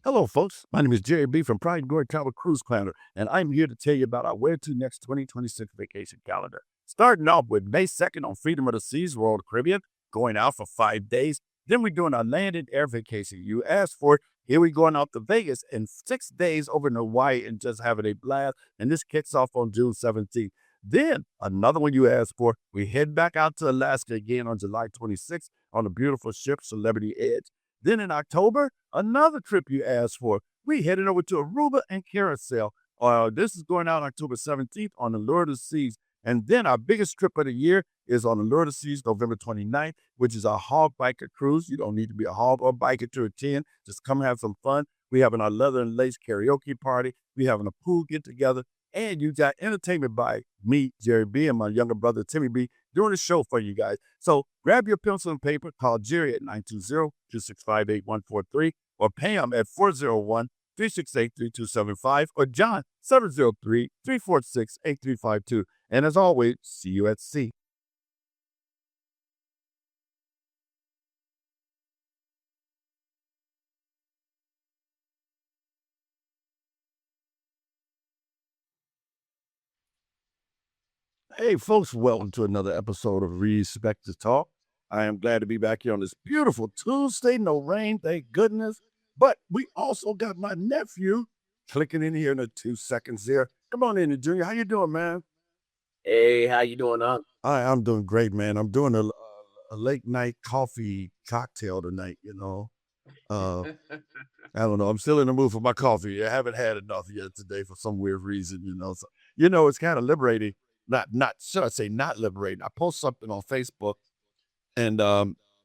Hello, folks. My name is Jerry B. from Pride and Glory Travel Cruise Planner, and I'm here to tell you about our Where to Next 2026 vacation calendar. Starting off with May 2nd on Freedom of the Seas, Royal Caribbean, going out for 5 days. Then we're doing our landed air vacation. You asked for it. Here we're going out to Vegas in 6 days over in Hawaii and just having a blast. And this kicks off on June 17th. Then another one you asked for, we head back out to Alaska again on July 26th on the beautiful ship Celebrity Edge. Then in October, another trip you asked for. We headed over to Aruba and Carousel. This is going out October 17th on the Lure of the Seas. And then our biggest trip of the year is on the Lure of the Seas, November 29th, which is our hog biker cruise. You don't need to be a hog or biker to attend. Just come have some fun. We having our leather and lace karaoke party. We having a pool get together. And you got entertainment by me, Jerry B, and my younger brother, Timmy B, doing the show for you guys. So grab your pencil and paper, call Jerry at 920-265-8143, or Pam at 401-368-3275, or John, 703-346-8352. And as always, see you at sea. Hey, folks, welcome to another episode of Respect to Talk. I am glad to be back here on this beautiful Tuesday. No rain, thank goodness. But we also got my nephew clicking in here in the 2 seconds here. Come on in, Junior. How you doing, man? Hey, how you doing, I'm doing great, man. I'm doing a late night coffee cocktail tonight, you know. Uh, I don't know. I'm still in the mood for my coffee. I haven't had enough yet today for some weird reason, you know. So, it's kind of liberating. Not should I say not liberating. I post something on Facebook and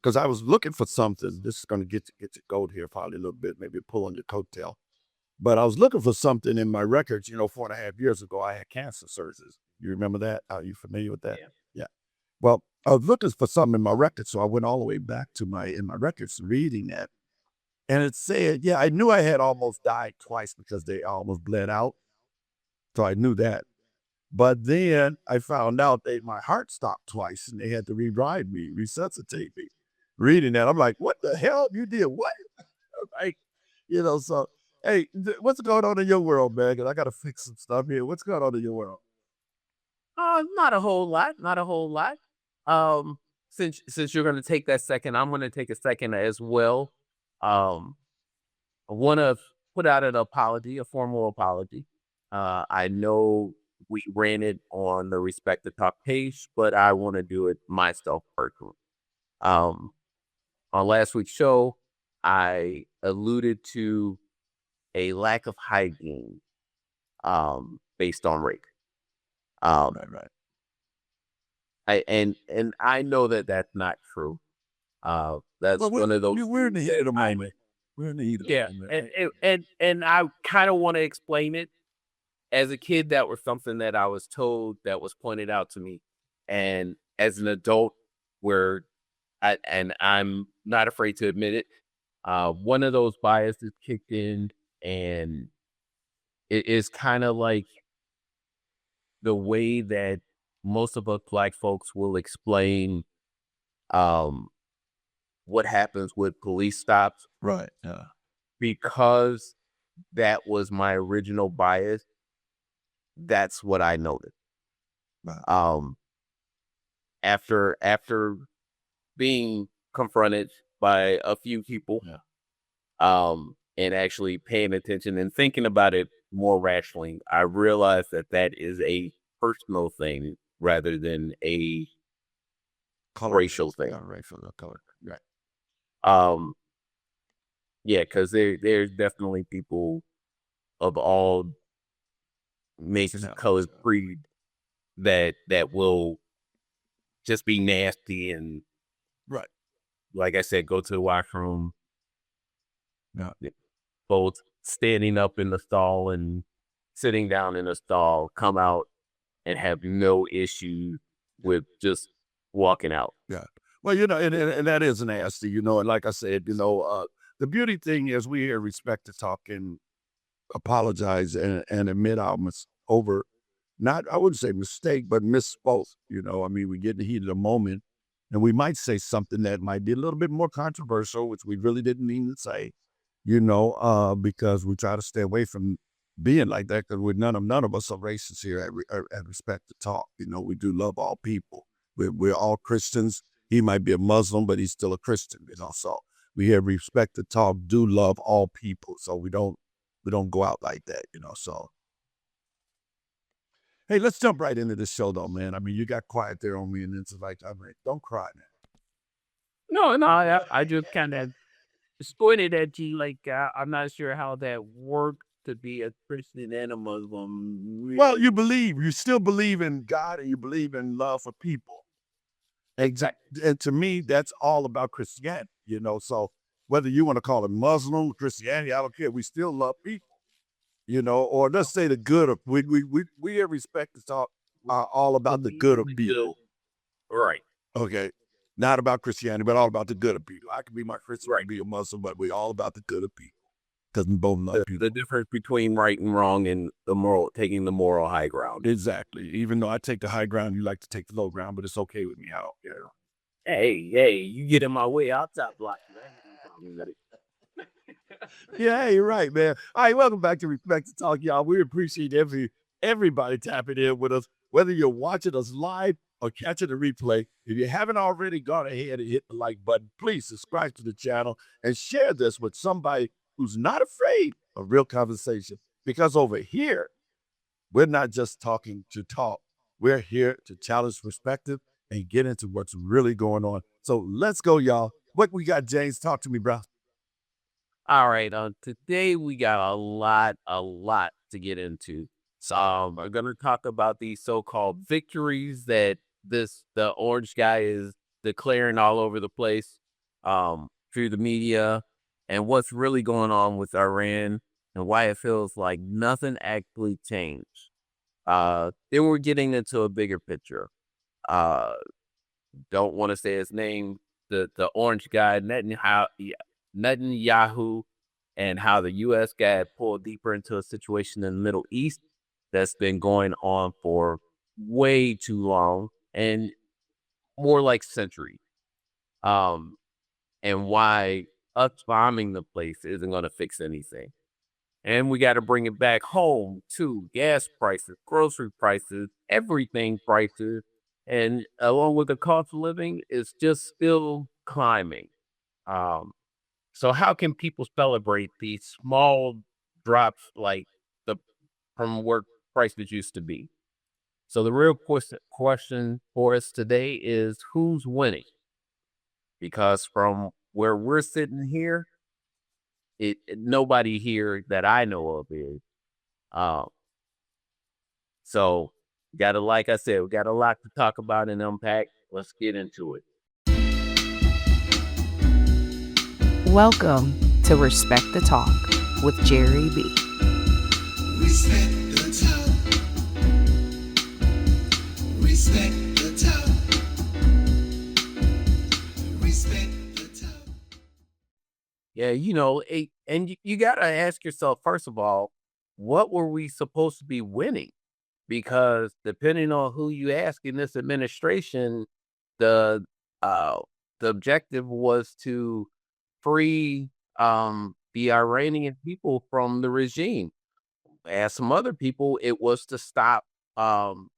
because I was looking for something. This is gonna get you gold here probably a little bit, maybe pull on your coattail. But I was looking for something in my records, 4.5 years ago I had cancer surgery. You remember that? Are you familiar with that? Yeah. Yeah. Well, I was looking for something in my records, so I went all the way back to my records reading that. And it said, yeah, I knew I had almost died twice because they almost bled out. So I knew that. But then I found out that my heart stopped twice and they had to revive me, resuscitate me. Reading that, I'm like, what the hell? You did what? Like, so hey, what's going on in your world, man? 'Cause I gotta fix some stuff here. What's going on in your world? Not a whole lot, not a whole lot. Um, since you're gonna take that second, I'm gonna take a second as well. Um, I wanna put out an apology, a formal apology. I know we ran it on the Respect the Talk page, but I want to do it myself personally. Um, on last week's show, I alluded to a lack of hygiene, based on race. Um, Right. and I know that that's not true. That's Well, one of those we're in the things heat that of the I moment. We're in the heat of yeah, the moment. and I kind of want to explain it. As a kid, that was something that I was told, that was pointed out to me, and as an adult, where I'm not afraid to admit it, one of those biases kicked in, and it is kind of like the way that most of us Black folks will explain um, what happens with police stops, Right. Yeah. because that was my original bias. That's what I noticed. Right. Um, after being confronted by a few people, Yeah. and actually paying attention and thinking about it more rationally, I realized that that is a personal thing rather than a Color. racial thing. Yeah, racial color. Right. Um, yeah, because there's definitely people of all makes, colors, creed that will just be nasty and, Right. like I said, go to the washroom, Yeah. both standing up in the stall and sitting down in the stall, come out and have no issue with just walking out. Yeah. Well, and that is nasty, and like I said, the beauty thing is we here respect to talk and apologize and admit our over, not, I wouldn't say mistake, but misspoke, I mean, we get in the heat of the moment and we might say something that might be a little bit more controversial, which we really didn't mean to say. because we try to stay away from being like that because none of us are racist here at Respect to Talk. We do love all people. We're all Christians. He might be a Muslim, but he's still a Christian. So we have Respect to Talk. Do love all people. So we don't go out like that. So hey, let's jump right into the show, though, man. I mean, you got quiet there on me, and it's like, I mean, don't cry, man. No, I just kind of pointed at you like I'm not sure how that worked to be a Christian and a Muslim. Well, you still believe in God, and you believe in love for people. Exactly. And to me, that's all about Christianity. So whether you want to call it Muslim, Christianity, I don't care. We still love people. Or let's say the good of we have Respect to Talk are all about the good of people. Right. Okay. Not about Christianity, but all about the good of people. I can be my Christian, I Right. can be a Muslim, but we're all about the good of people. Because we both love people. The difference between right and wrong and taking the moral high ground. Exactly. Even though I take the high ground, you like to take the low ground, but it's okay with me. I don't care. Hey, you get in my way, I'll top block you. I ain't no problem with it. Yeah, you're right, man. All right, welcome back to Respect to Talk, y'all. We appreciate everybody tapping in with us, whether you're watching us live or catching the replay. If you haven't already gone ahead and hit the like button, please subscribe to the channel and share this with somebody who's not afraid of real conversation. Because over here, we're not just talking to talk. We're here to challenge perspective and get into what's really going on. So let's go, y'all. What we got, James? Talk to me, bro. All right, today we got a lot to get into. So we're gonna talk about these so-called victories that the orange guy is declaring all over the place, through the media, and what's really going on with Iran and why it feels like nothing actually changed. Then we're getting into a bigger picture. Uh, don't want to say his name. The orange guy, Netanyahu, and how the U.S. got pulled deeper into a situation in the Middle East that's been going on for way too long and more like centuries. Um, and why us bombing the place isn't going to fix anything. And we got to bring it back home too. Gas prices, grocery prices, everything prices, and along with the cost of living, is just still climbing. Um, so how can people celebrate these small drops like the from where prices used to be? So the real question for us today is who's winning? Because from where we're sitting here, nobody here that I know of is. Um, so gotta like I said, we got a lot to talk about and unpack. Let's get into it. Welcome to Respect the Talk with Jerry B. Respect the talk. Respect the talk. Respect the talk. Yeah, and you got to ask yourself, first of all, what were we supposed to be winning? Because depending on who you ask in this administration, the uh, the objective was to free the Iranian people from the regime. As some other people, it was to stop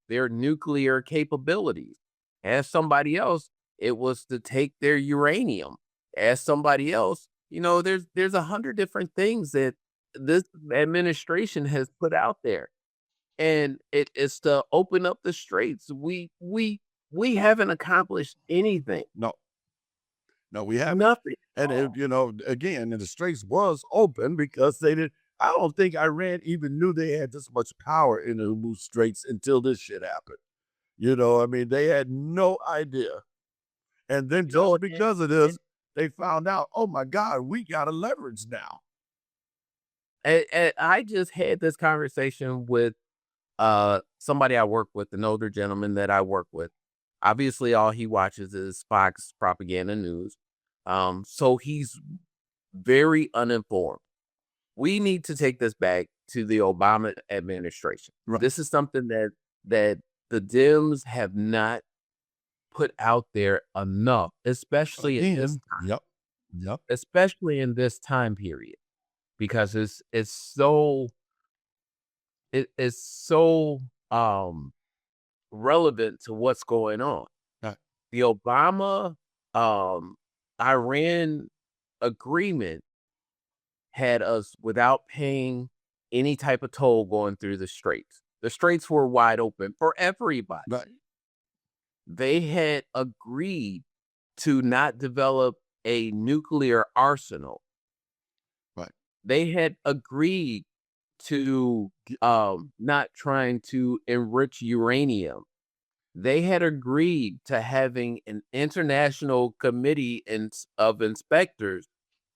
their nuclear capabilities. As somebody else, it was to take their uranium. As somebody else, there's 100 different things that this administration has put out there, and it is to open up the straits. We haven't accomplished anything. No, we haven't. Nothing. And again, and the straits was open because they did. I don't think Iran even knew they had this much power in the Hormuz Straits until this shit happened. I mean, they had no idea. And then just because of this, they found out, oh my God, we got a leverage now. And I just had this conversation with somebody I work with, an older gentleman that I work with. Obviously, all he watches is Fox propaganda news. So he's very uninformed. We need to take this back to the Obama administration. Right. This is something that the Dems have not put out there enough, especially in this time. Yep. Especially in this time period. because it's so relevant to what's going on. Right. The Obama Iran agreement had us without paying any type of toll going through the straits. The straits were wide open for everybody. Right. They had agreed to not develop a nuclear arsenal. Right. They had agreed to not trying to enrich uranium. They had agreed to having an international committee of inspectors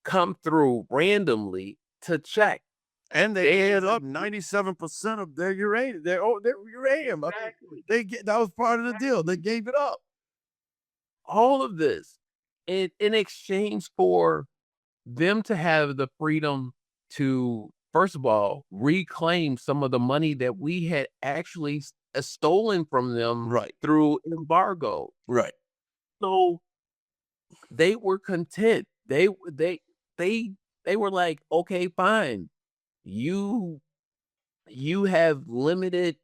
come through randomly to check. And they They added had up 97% of their uranium. Their uranium. I mean, that was part of the deal. They gave it up. all of this in exchange for them to have the freedom to, first of all, reclaim some of the money that we had actually stolen from them Right. through embargo. Right. So they were content. They were like, okay, fine. You have limited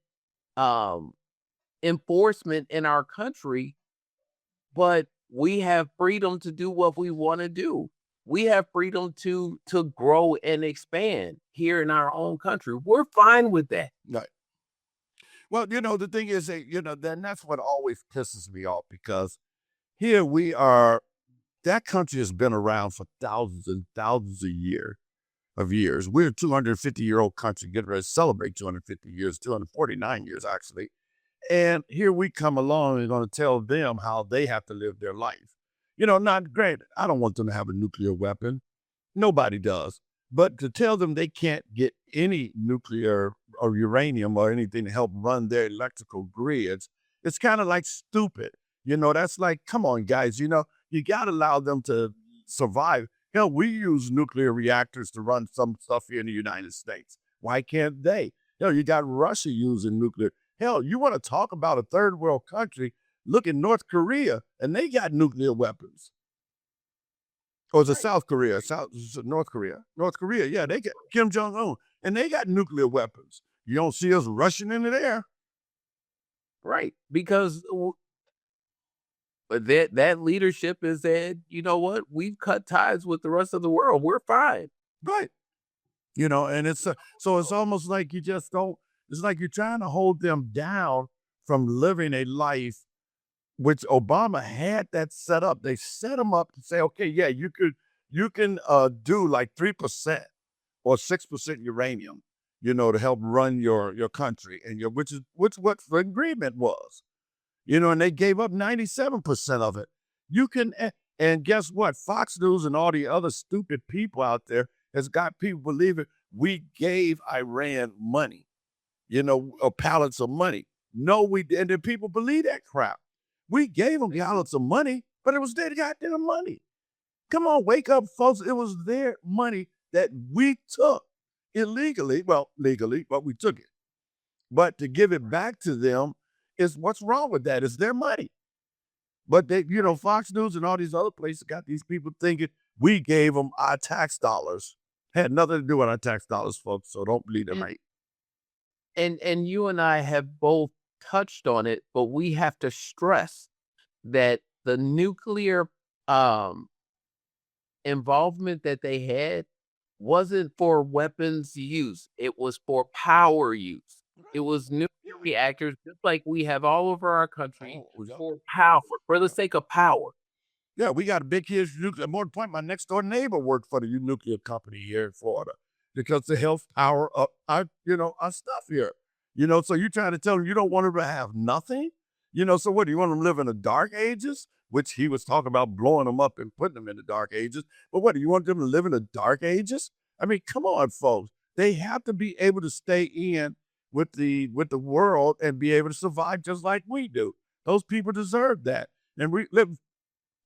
enforcement in our country, but we have freedom to do what we want to do. We have freedom to grow and expand here in our own country. We're fine with that. Right. Well, the thing is that, then that's what always pisses me off, because here we are, that country has been around for thousands and thousands of years. We're a 250-year-old country, getting ready to celebrate 250 years, 249 years, actually. And here we come along and going to tell them how they have to live their life. Not great. I don't want them to have a nuclear weapon. Nobody does. But to tell them they can't get any nuclear or uranium or anything to help run their electrical grids, it's kind of like stupid. That's like, come on, guys, you got to allow them to survive. Hell, we use nuclear reactors to run some stuff here in the United States. Why can't they? Hell, you got Russia using nuclear. Hell, you want to talk about a third world country? Look at North Korea, and they got nuclear weapons. Or is it South Korea? North Korea. North Korea, yeah, they got Kim Jong-un, and they got nuclear weapons. You don't see us rushing into there. Right. Because but that leadership is that, you know what? We've cut ties with the rest of the world. We're fine. Right. And it's so it's almost like you just don't, it's like you're trying to hold them down from living a life, which Obama had that set up. They set them up to say, okay, yeah, you can do like 3% or 6% uranium, to help run your country, and which what the agreement was. And they gave up 97% of it. And guess what? Fox News and all the other stupid people out there has got people believing we gave Iran money, pallets of money. No, we didn't. And then people believe that crap. We gave them pallets of money, but it was their goddamn money. Come on, wake up, folks. It was their money that we took illegally. Well, legally, but we took it. But to give it back to them is what's wrong with that. It's their money. But they, Fox News and all these other places got these people thinking we gave them our tax dollars. Had nothing to do with our tax dollars, folks. So don't believe them, right? And you and I have both touched on it, but we have to stress that the nuclear involvement that they had wasn't for weapons use. It was for power use. It was nuclear reactors, just like we have all over our country, for power, for the sake of power. Yeah, we got a big, huge nuclear. More than point, my next door neighbor worked for the nuclear company here in Florida because to help power up our stuff here. So you're trying to tell them you don't want them to have nothing? So what, do you want them to live in the dark ages? Which he was talking about blowing them up and putting them in the dark ages. But what, do you want them to live in the dark ages? I mean, come on, folks. They have to be able to stay in with the world and be able to survive just like we do. Those people deserve that. And we live,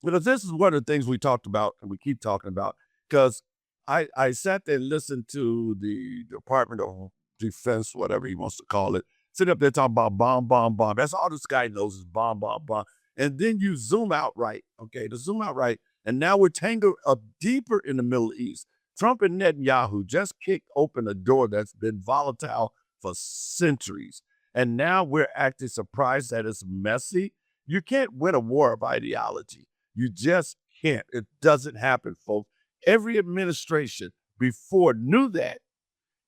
because this is one of the things we talked about and we keep talking about, because I sat there and listened to the Department of Defense, whatever he wants to call it, sitting up there talking about bomb, bomb, bomb. That's all this guy knows is bomb, bomb, bomb. And then you zoom out right, okay, to zoom out right, and now we're tangled up deeper in the Middle East. Trump and Netanyahu just kicked open a door that's been volatile for centuries. And now we're acting surprised that it's messy. You can't win a war of ideology. You just can't. It doesn't happen, folks. Every administration before knew that.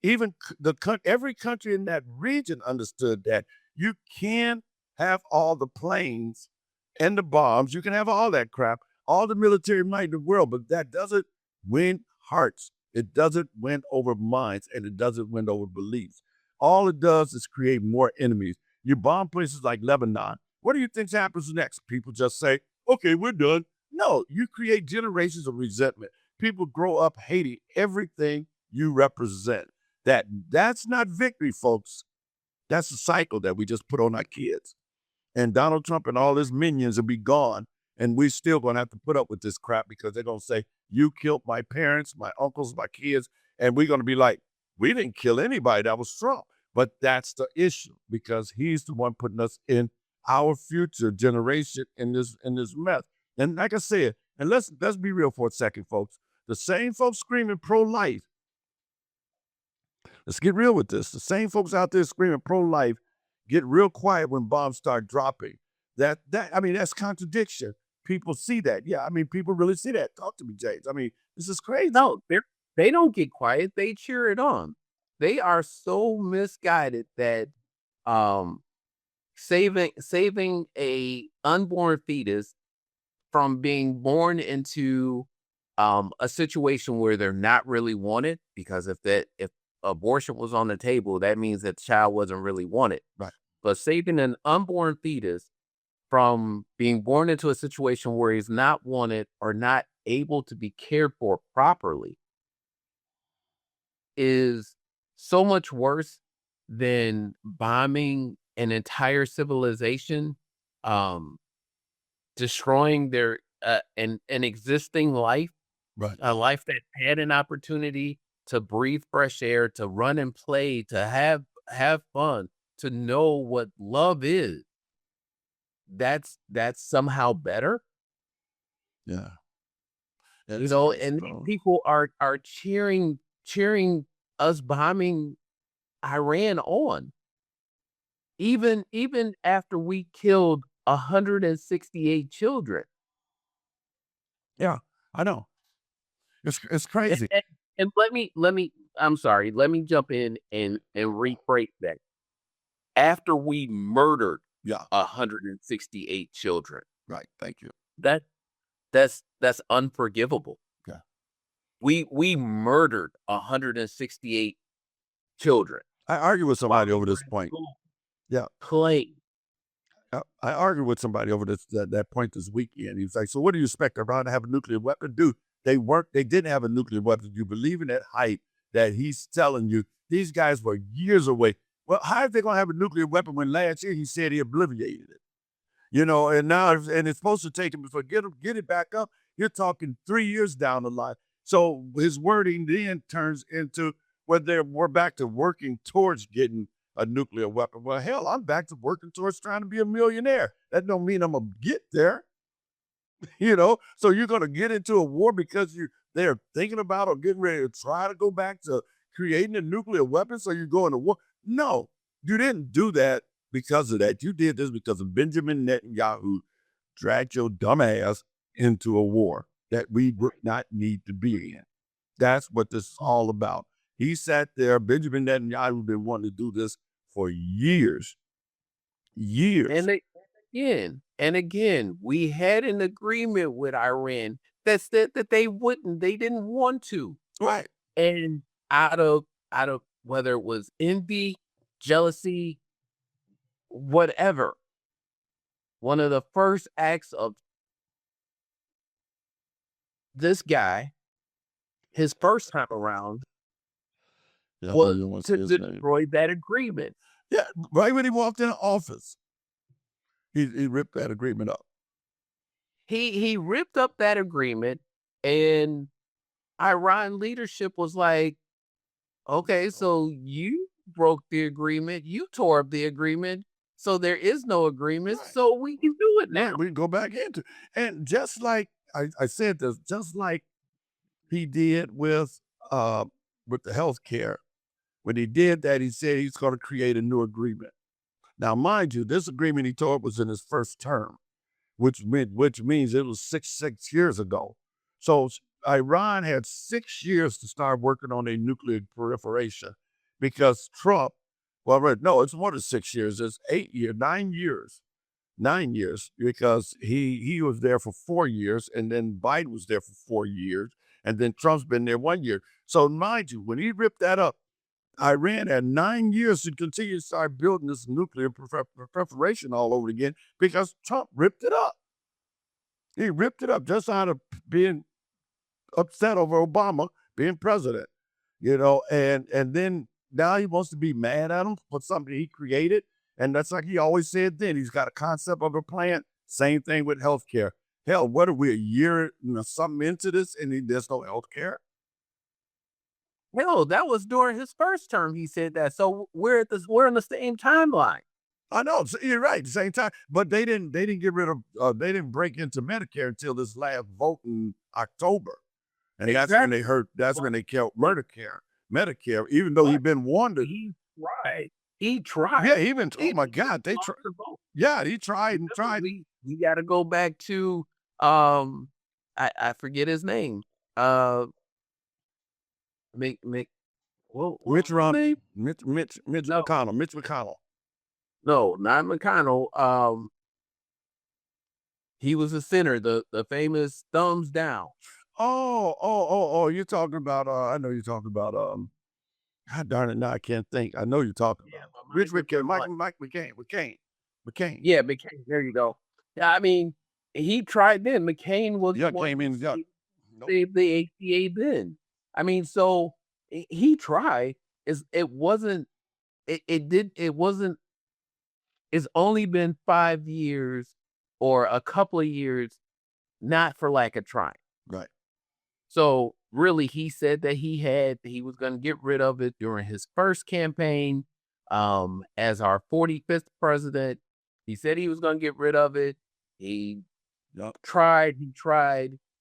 Even every country in that region understood that. You can have all the planes and the bombs. You can have all that crap, all the military might in the world, but that doesn't win hearts. It doesn't win over minds, and it doesn't win over beliefs. All it does is create more enemies. You bomb places like Lebanon. What do you think happens next? People just say, okay, we're done. No, you create generations of resentment. People grow up hating everything you represent. That's not victory, folks. That's a cycle that we just put on our kids. And Donald Trump and all his minions will be gone. And we're still going to have to put up with this crap because they're going to say, you killed my parents, my uncles, my kids. And we're going to be like, we didn't kill anybody. That was Trump. But that's the issue because he's the one putting us in our future generation in this mess. And like I said, and let's be real for a second, folks. The same folks screaming pro-life. Let's get real with this. The same folks out there screaming pro-life get real quiet when bombs start dropping. That's contradiction. People see that. Yeah, people really see that. Talk to me, James. This is crazy. No, they don't get quiet. They cheer it on. They are so misguided that saving a unborn fetus from being born into a situation where they're not really wanted, because if abortion was on the table, that means that the child wasn't really wanted. Right. But saving an unborn fetus from being born into a situation where he's not wanted or not able to be cared for properly is so much worse than bombing an entire civilization, destroying their an existing life, Right. a life that had an opportunity to breathe fresh air, to run and play, to have fun, to know what love is. That's somehow better. Yeah. And people are cheering us bombing Iran on. Even after we killed 168 children. Yeah, I know. It's crazy. And let me I'm sorry, let me jump in and rephrase that. After we murdered 168 children. Right. Thank you. That's unforgivable. Yeah. We murdered 168 children. I argue with somebody over this point. Yeah. Play. I argued with somebody over that point this weekend. He was like, so what do you expect Iran to have a nuclear weapon? Dude, they didn't have a nuclear weapon. You believe in that hype that he's telling you these guys were years away. Well, how are they going to have a nuclear weapon when last year he said he obliterated it? And now, and it's supposed to take him to get it back up. You're talking 3 years down the line. So his wording then turns into whether we're back to working towards getting a nuclear weapon. Well, hell, I'm back to working towards trying to be a millionaire. That don't mean I'm going to get there. So you're going to get into a war because they're thinking about or getting ready to try to go back to creating a nuclear weapon so you're going to war. No, you didn't do that because of that. You did this because of Benjamin Netanyahu dragged your dumb ass into a war that we would not need to be in. That's what this is all about. He sat there, Benjamin Netanyahu been wanting to do this for years. And again, we had an agreement with Iran that said that they didn't want to. Right. And out of whether it was envy, jealousy, whatever, one of the first acts of this guy, his first time around, was to destroy that agreement. Yeah, right when he walked into office, he ripped that agreement up. He ripped up that agreement, and Iran leadership was like, okay, so you broke the agreement, you tore up the agreement, so there is no agreement, Right. so we can do it now. We can go back into it. And just like I said this, just like he did with uh, with the health care. When he did that, he said he's going to create a new agreement. Now, mind you, this agreement he told was in his first term, which means it was six years ago. So Iran had 6 years to start working on a nuclear proliferation because Trump, well, no, it's more than 6 years. It's 8 years, 9 years, 9 years, because he was there for 4 years, and then Biden was there for 4 years, and then Trump's been there 1 year. So mind you, when he ripped that up, Iran had 9 years to continue to start building this nuclear preparation all over again because Trump ripped it up. He ripped it up just out of being upset over Obama being president, and then now he wants to be mad at him for something he created. And that's like he always said then. He's got a concept of a plan. Same thing with healthcare. Hell, what are we, a year something into this and there's no healthcare? Hell, that was during his first term. He said that. So we're in the same timeline. I know, so you're right. At the same time, but they didn't get rid of they didn't break into Medicare until this last vote in October, and that's when they heard. That's when they killed Medicare, even though he'd been warned. He tried. He tried. Yeah, even oh my God, they tried. Yeah, he tried and tried. We got to go back to I forget his name. Mick. What Mitch was his name? McConnell. Mitch McConnell. No, not McConnell. He was a senator, the famous thumbs down. Oh! You're talking about. I know you're talking about. God darn it! Now I can't think. I know you're talking about. Rich McCain, Mike McCain. Yeah, McCain. There you go. Yeah, I mean, he tried then. McCain was Yeah, came in. Yeah. Save the ACA then. I mean, so he tried. It wasn't. It wasn't. It's only been 5 years or a couple of years, not for lack of trying. Right. So really, he said that he was going to get rid of it during his first campaign as our 45th president. He said he was going to get rid of it. He tried.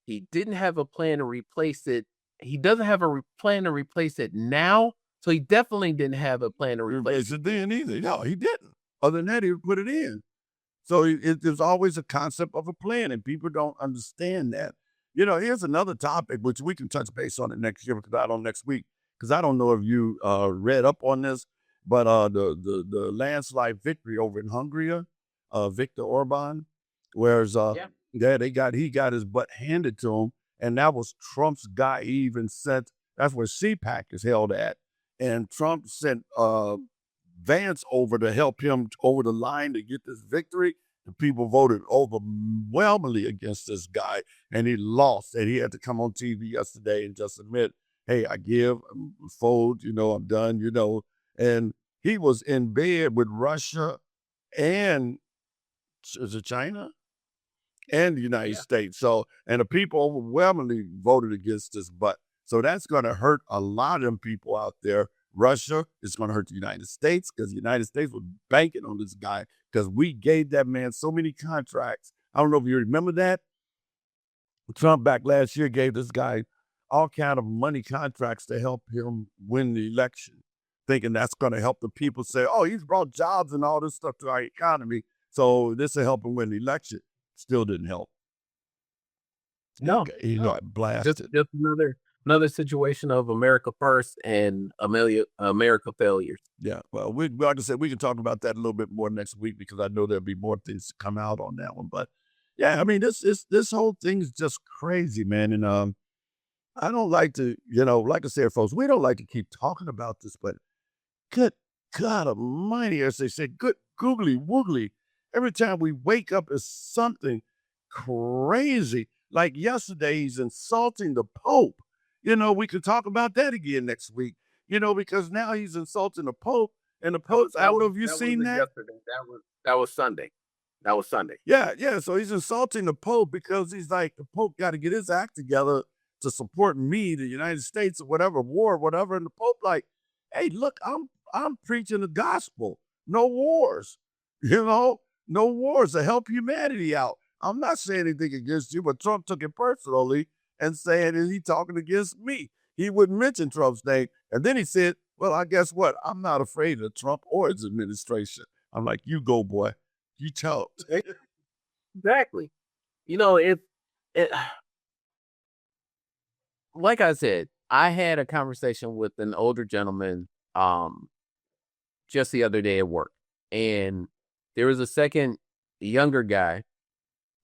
He didn't have a plan to replace it. He doesn't have a plan to replace it now. So he definitely didn't have a plan to replace it then either. No, he didn't. Other than that, he would put it in. So there's always a concept of a plan, and people don't understand that. Here's another topic, which we can touch base on it next year, next week, because I don't know if you read up on this, but the landslide victory over in Hungary, Viktor Orban, whereas he got his butt handed to him, and that was Trump's guy. He even said that's where CPAC is held at, and Trump sent Vance over to help him over the line to get this victory. The people voted overwhelmingly against this guy, and he lost. And he had to come on TV yesterday and just admit, hey, I give, fold, I'm done, And he was in bed with Russia and, is it China? And the United States. So, and the people overwhelmingly voted against this. So that's going to hurt a lot of them people out there. Russia is going to hurt the United States because the United States was banking on this guy because we gave that man so many contracts. I don't know if you remember that. Trump back last year gave this guy all kind of money contracts to help him win the election, thinking that's going to help the people say, oh, he's brought jobs and all this stuff to our economy, so this will help him win the election. Still didn't help. No. Blasted. Just another situation of America first and America failures. Yeah, well, like I said, we can talk about that a little bit more next week because I know there'll be more things to come out on that one. But yeah, I mean, this whole thing is just crazy, man. And I don't like to, like I said, folks, we don't like to keep talking about this, but good God Almighty, as they say, good googly woogly. Every time we wake up, is something crazy. Like yesterday, he's insulting the Pope. We could talk about that again next week, because now he's insulting the Pope, and the Pope, I don't know if you've seen that. Yesterday. That was Sunday. Yeah. So he's insulting the Pope because he's like, the Pope got to get his act together to support me, the United States, or whatever, war, whatever. And the Pope like, hey, look, I'm preaching the gospel. No wars, no wars to help humanity out. I'm not saying anything against you, but Trump took it personally and saying, is he talking against me? he wouldn't mention Trump's name. And then he said, well, I guess what? I'm not afraid of Trump or his administration. I'm like, you go, boy. You tell him. Exactly. You know, it like I said, I had a conversation with an older gentleman just the other day at work. And there was a second younger guy.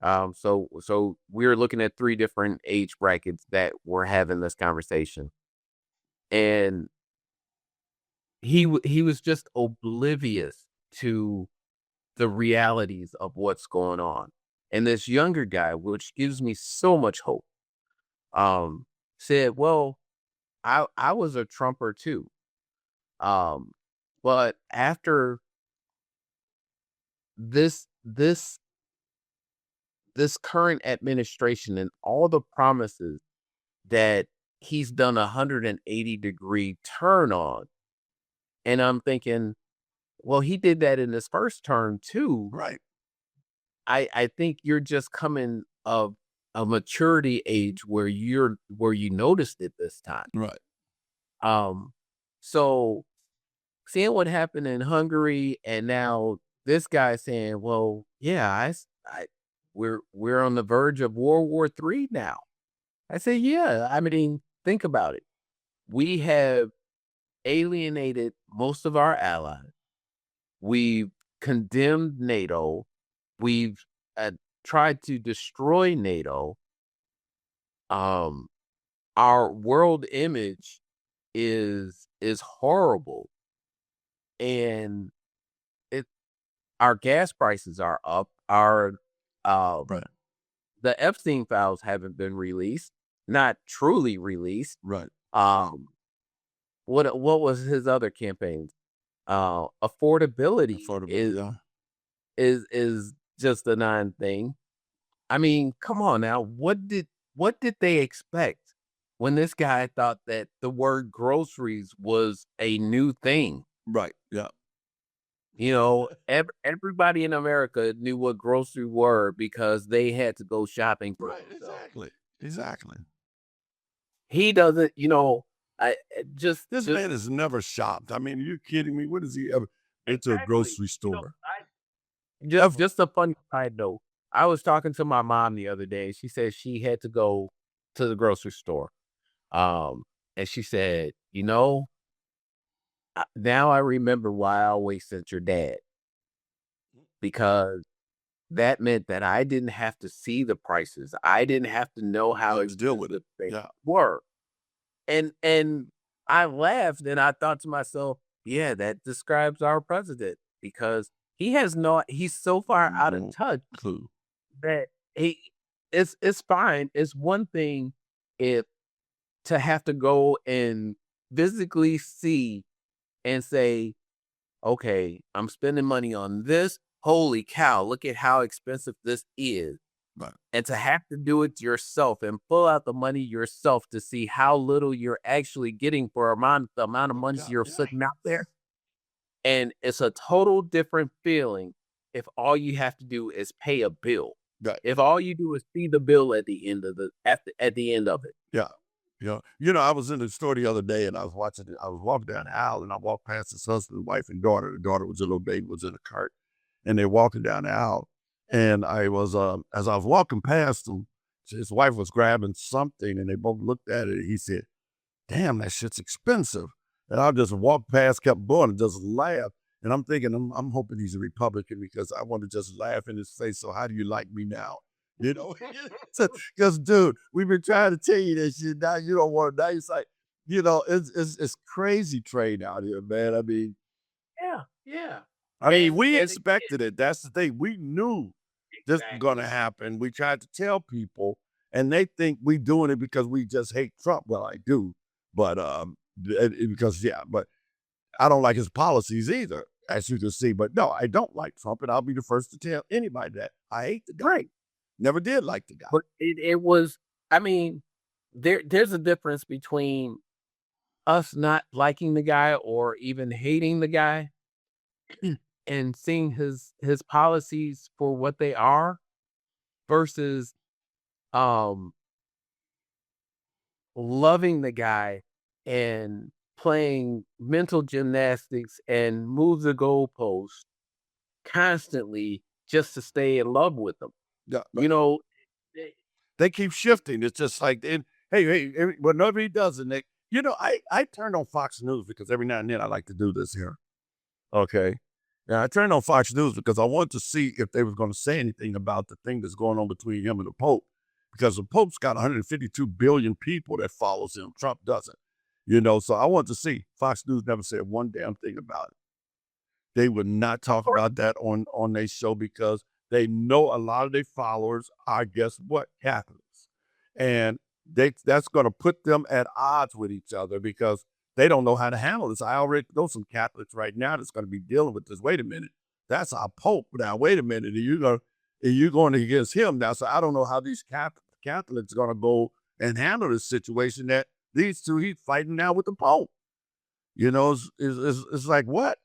So we were looking at 3 different age brackets that were having this conversation. And he was just oblivious to the realities of what's going on. And this younger guy, which gives me so much hope, said, "Well, I was a Trumper too. Um, but after this this current administration and all the promises that he's done a 180-degree turn on." And I'm thinking, well, he did that in his first term too. Right. I think you're just coming of a maturity age where you noticed it this time. Right. Um, so seeing what happened in Hungary, and now this guy saying, "Well, yeah, we're on the verge of World War III now." I say, "Yeah, I mean, think about it. We have alienated most of our allies. We've condemned NATO. We've tried to destroy NATO. Um, our world image is horrible, and it our gas prices are up. Our Right. the Epstein files haven't been released, not truly released. Right. What was his other campaigns? Affordability Yeah. is just a non-thing. I mean, come on now. What did they expect when this guy thought that the word groceries was a new thing? Right. Yeah. You know, everybody in America knew what grocery were because they had to go shopping for Right. themselves. Exactly. Exactly. He doesn't, This just man has never shopped. I mean, are you kidding me? What has he ever into a exactly. grocery store? Just a fun side note. I was talking to my mom the other day. She said she had to go to the grocery store. And she said, now I remember why I always sent your dad, because that meant that I didn't have to see the prices. I didn't have to know how How to deal with it. expensive things Yeah. were. And I laughed and I thought to myself, yeah, that describes our president, because he's so far out of No touch clue. that he it's fine. It's one thing if to have to go and physically see and say, okay, I'm spending money on this. Holy cow, look at how expensive this is. Right. And to have to do it yourself and pull out the money yourself to see how little you're actually getting for the amount of money you're sitting out there. And it's a total different feeling if all you have to do is pay a bill. Right. If all you do is see the bill at the end of at the end of it. Yeah. Yeah. I was in the store the other day and I was walking down the aisle and I walked past his husband, wife, and daughter. The daughter was a little baby, was in a cart, and they're walking down the aisle. And I was, as I was walking past them, his wife was grabbing something and they both looked at it. And he said, damn, that shit's expensive. And I just walked past, kept going, and just laughed. And I'm thinking, I'm hoping he's a Republican because I want to just laugh in his face. So how do you like me now? Because dude, we've been trying to tell you this shit. Now you don't want to. Now it's like, it's crazy trade out here, man. I mean, Yeah. we And expected it. That's the thing. We knew this was going to happen. We tried to tell people, and they think we doing it because we just hate Trump. Well, I do, but but I don't like his policies either, as you can see. But no, I don't like Trump, and I'll be the first to tell anybody that I hate the guy. Right. Never did like the guy. But it was, I mean, there's a difference between us not liking the guy or even hating the guy and seeing his policies for what they are versus loving the guy and playing mental gymnastics and move the goalpost constantly just to stay in love with them. Yeah, You know, they- they keep shifting. It's just like, whenever he does it, Nick, I turn on Fox News because every now and then I like to do this here. Okay. Yeah, I turned on Fox News because I wanted to see if they were going to say anything about the thing that's going on between him and the Pope. Because the Pope's got 152 billion people that follows him. Trump doesn't. So I wanted to see. Fox News never said one damn thing about it. They would not talk about that on their show because they know a lot of their followers are, guess what, Catholics. And that's going to put them at odds with each other because they don't know how to handle this. I already know some Catholics right now that's going to be dealing with this. Wait a minute. That's our Pope. Now, wait a minute. You're going against him now. So I don't know how these Catholics are going to go and handle this situation that these two, he's fighting now with the Pope. It's like, what?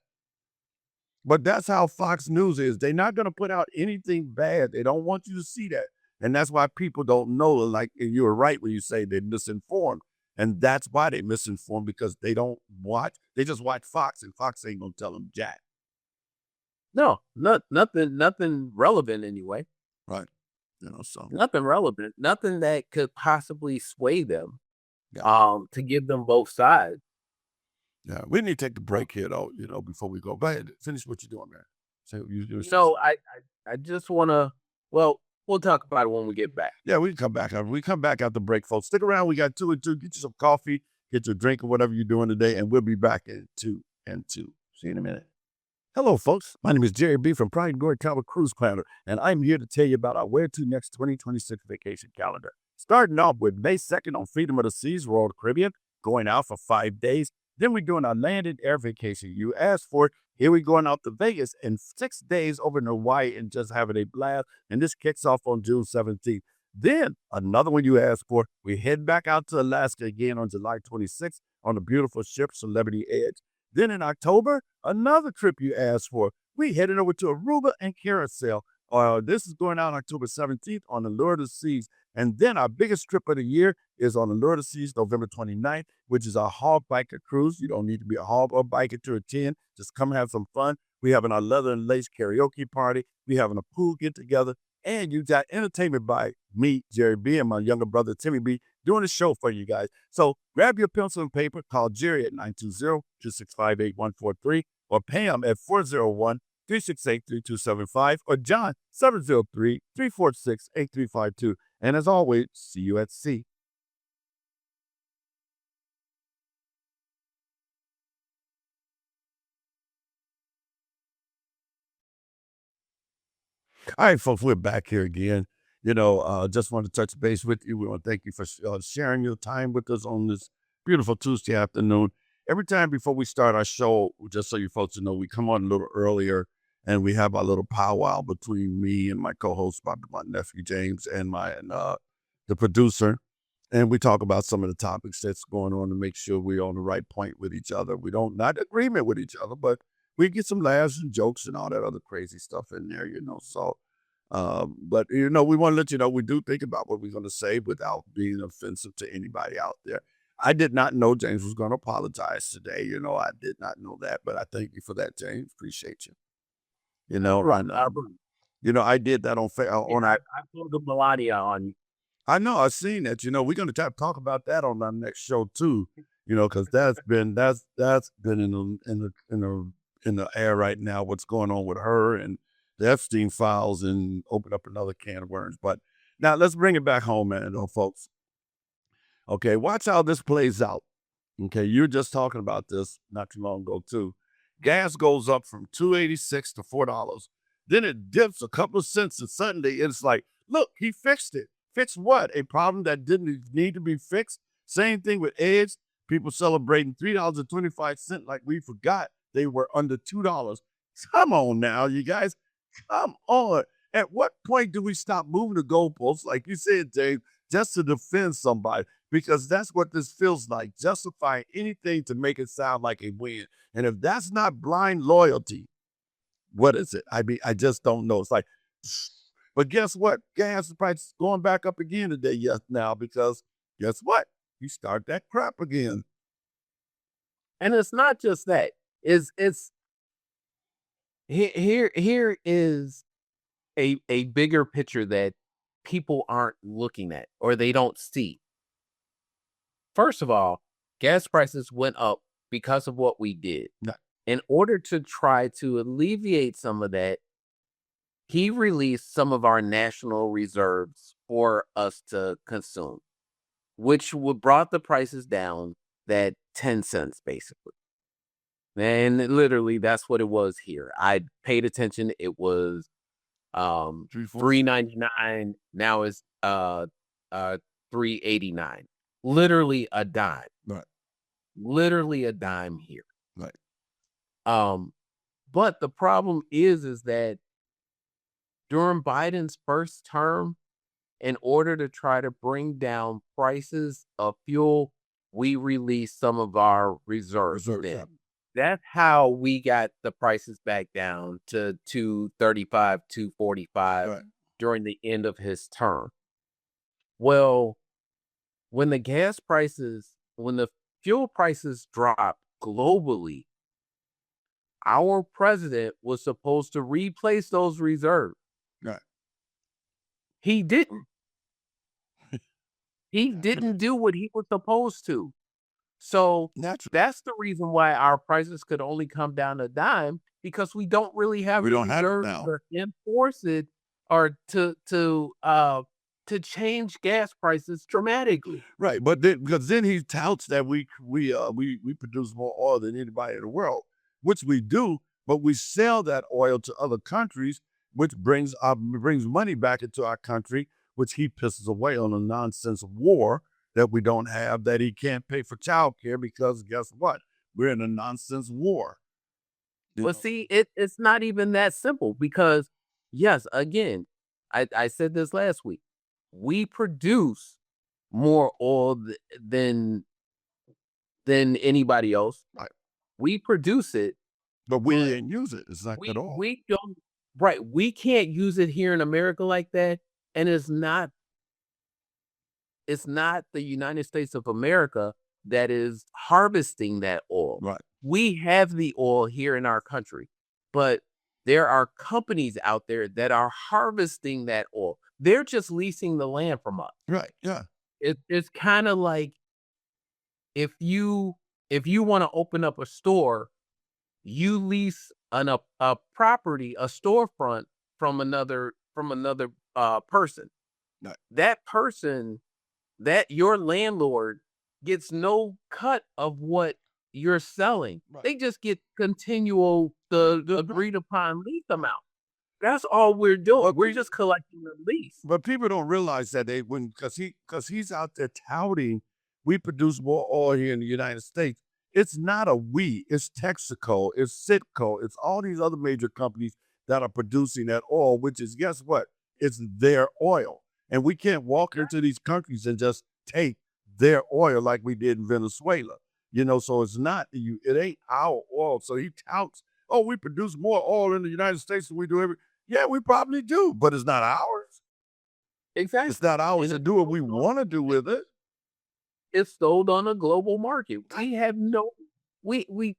But that's how Fox News is. They're not going to put out anything bad. They don't want you to see that. And that's why people don't know. Like, and you were right when you say they're misinformed. And that's why they're misinformed, because they don't watch. They just watch Fox, and Fox ain't going to tell them jack. No, nothing relevant anyway. Right. So. Nothing relevant. Nothing that could possibly sway them. Yeah. To give them both sides. Yeah, we need to take the break here, though, before we go. Go ahead, finish what you're doing, man. So I just want to, well, we'll talk about it when we get back. Yeah, we can come back. We come back after break, folks. Stick around. We got 2 and 2. Get you some coffee, get your drink or whatever you're doing today, and we'll be back in 2 and 2. See you in a minute. Hello, folks. My name is Jerry B. from Pride and Glory Travel Cruise Planner, and I'm here to tell you about our Where to Next 2026 vacation calendar. Starting off with May 2nd on Freedom of the Seas, Royal Caribbean, going out for 5 days. Then we're doing our landed air vacation you asked for. Here we're going out to Vegas in 6 days over in Hawaii and just having a blast. And this kicks off on June 17th. Then another one you asked for, we head back out to Alaska again on July 26th on the beautiful ship Celebrity Edge. Then in October, another trip you asked for. We headed over to Aruba and Carousel. This is going out October 17th on the Allure of the Seas. And then our biggest trip of the year is on the Allure of the Seas, November 29th, which is our hog biker cruise. You don't need to be a hog or biker to attend. Just come have some fun. We having our leather and lace karaoke party. We having a pool get together. And you got entertainment by me, Jerry B, and my younger brother, Timmy B, doing a show for you guys. So grab your pencil and paper, call Jerry at 920-265-8143, or Pam at 401-368-3275, or John, 703-346-8352. And as always, see you at sea. All right, folks, we're back here again. Just want to touch base with you. We want to thank you for sharing your time with us on this beautiful Tuesday afternoon. Every time before we start our show, just so you folks know, we come on a little earlier and we have our little powwow between me and my co-host, my nephew James, and the producer. And we talk about some of the topics that's going on to make sure we're on the right point with each other. We don't not agreement with each other, but we get some laughs and jokes and all that other crazy stuff in there, So, but we want to let you know we do think about what we're going to say without being offensive to anybody out there. I did not know James was going to apologize today. I did not know that, but I thank you for that, James. Appreciate you. Right. I did that on I pulled the Melania on you. I know, I've seen that. We're going to talk about that on our next show too. Because that's been in the air right now. What's going on with her and the Epstein files, and open up another can of worms. But now let's bring it back home, man, folks. Okay, watch how this plays out. Okay, you're just talking about this not too long ago too. Gas goes up from $2.86 to $4. Then it dips a couple of cents, and suddenly it's like, look, he fixed it. Fix what? A problem that didn't need to be fixed? Same thing with eggs. People celebrating $3.25 like we forgot they were under $2. Come on now, you guys. Come on. At what point do we stop moving the goalposts, like you said, James, just to defend somebody? Because that's what this feels like, justifying anything to make it sound like a win. And if that's not blind loyalty, what is it? I mean, I just don't know. It's like, but guess what? Gas prices going back up again today, yes, now, because guess what? he start that crap again. And it's not just that. It's here is a bigger picture that people aren't looking at or they don't see. First of all, gas prices went up because of what we did. Yeah. In order to try to alleviate some of that, he released some of our national reserves for us to consume, which brought the prices down that 10 cents basically. And literally that's what it was here. I paid attention. It was $3.99. Now it's $3.89. Literally a dime. Right. Literally a dime here. Right. But the problem is that during Biden's first term, in order to try to bring down prices of fuel, we released some of our reserves. Yeah. That's how we got the prices back down to $2.35, $2.45 during the end of his term. Well, when the fuel prices dropped globally, our president was supposed to replace those reserves. Right. He didn't. He didn't do what he was supposed to. So that's the reason why our prices could only come down a dime, because we don't really have reserves to enforce it or to change gas prices dramatically. Right, but because then he touts that we produce more oil than anybody in the world, which we do, but we sell that oil to other countries, which brings money back into our country, which he pisses away on a nonsense war that we don't have, that he can't pay for child care because guess what? We're in a nonsense war. Well, see, it's not even that simple because, yes, again, I said this last week, we produce more oil than anybody else. Right. We produce it. But we didn't use it. It's not at all. We don't, right. We can't use it here in America like that. And it's not the United States of America that is harvesting that oil. Right. We have the oil here in our country, but there are companies out there that are harvesting that oil. They're just leasing the land from us. Right. Yeah. It's kind of like if you want to open up a store, you lease a property, a storefront from another person. Right. That person, that your landlord gets no cut of what you're selling. Right. They just get continual the agreed upon lease amount. That's all we're doing. But we're just collecting the lease. But people don't realize that because he's out there touting we produce more oil here in the United States. It's not a we, it's Texaco, it's Citgo, it's all these other major companies that are producing that oil, which is, guess what? It's their oil. And we can't walk into these countries and just take their oil like we did in Venezuela. So it's not, it ain't our oil. So he touts, oh, we produce more oil in the United States than we do yeah, we probably do, but it's not ours. Exactly. It's not ours to do what we want to do with it. It's sold on a global market. We have we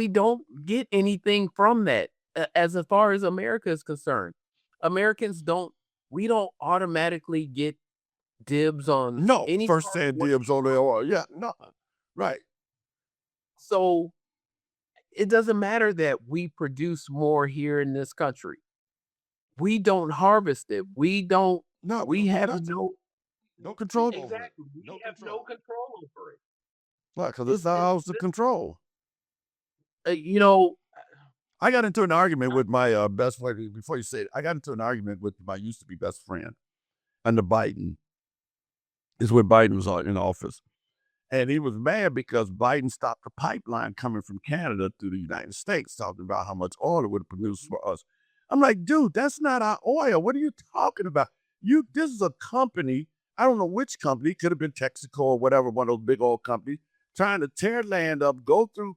don't get anything from that as far as America is concerned. We don't automatically get dibs on any first-hand dibs on their oil. Yeah, nothing. Right. So it doesn't matter that we produce more here in this country. We don't harvest it. We don't. No, we have no control over it. Exactly. We have no control over it. Right, because it's ours to control. I got into an argument with my best friend, before you say it, I got into an argument with my used-to-be best friend under Biden. This is when Biden was in office. And he was mad because Biden stopped the pipeline coming from Canada through the United States, talking about how much oil it would produce for us. I'm like, dude, that's not our oil. What are you talking about? This is a company, I don't know which company, could have been Texaco or whatever, one of those big oil companies, trying to tear land up, go through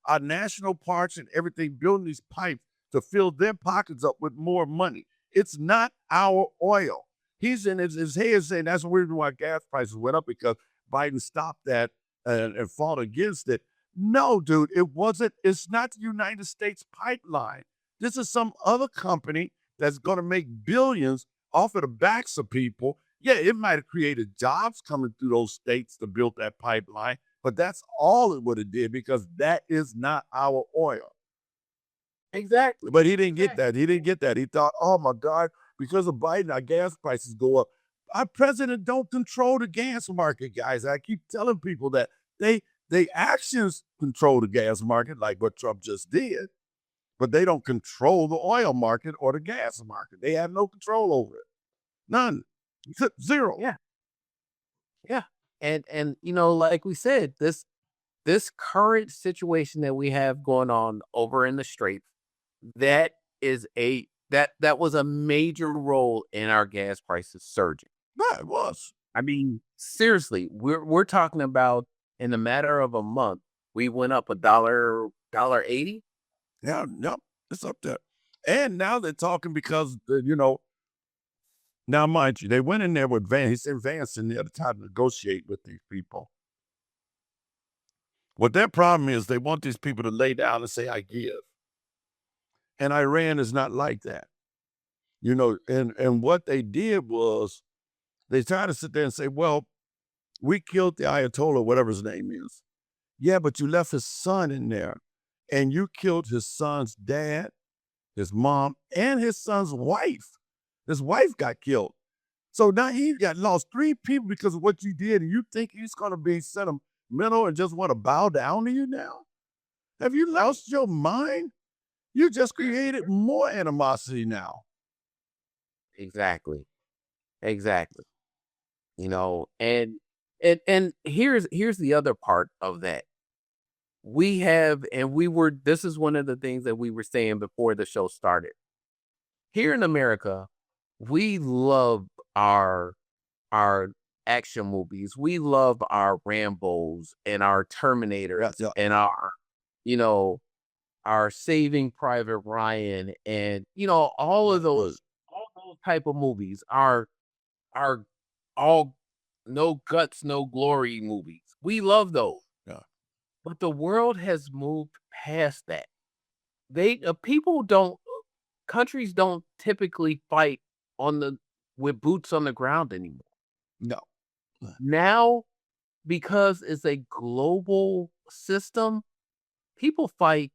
our national parks and everything, building these pipes to fill their pockets up with more money. It's not our oil. He's in his head saying that's the reason why gas prices went up because Biden stopped that and fought against it. No, dude, it wasn't. It's not the United States pipeline. This is some other company that's going to make billions off of the backs of people. Yeah, it might have created jobs coming through those states to build that pipeline, but that's all it would have did because that is not our oil. Exactly. But he didn't get that. He didn't get that. He thought, oh my God, because of Biden, our gas prices go up. Our president don't control the gas market, guys. I keep telling people that they actions control the gas market, like what Trump just did, but they don't control the oil market or the gas market. They have no control over it. None. Zero. Yeah. Yeah. And like we said, this current situation that we have going on over in the Straits, that was a major role in our gas prices surging. Yeah, it was. I mean, seriously, we're talking about in a matter of a month, we went up $1.80. Yeah, yep. It's up there. And now they're talking because, now, mind you, they went in there with Vance. He said Vance in there to try to negotiate with these people. What their problem is, they want these people to lay down and say, I give. And Iran is not like that. And what they did was they tried to sit there and say, well, we killed the Ayatollah, whatever his name is. Yeah, but you left his son in there. And you killed his son's dad, his mom, and his son's wife. His wife got killed. So now he got lost 3 people because of what you did, and you think he's going to be sentimental and just want to bow down to you now? Have you lost your mind? You just created more animosity now. Exactly. Exactly. And here's the other part of that. This is one of the things that we were saying before the show started. Here in America, we love our action movies. We love our Rambos and our Terminators and our Saving Private Ryan and all those type of movies are all no guts, no glory movies. We love those. Yeah. But the world has moved past that. Countries don't typically fight with boots on the ground anymore. No. Now, because it's a global system, people fight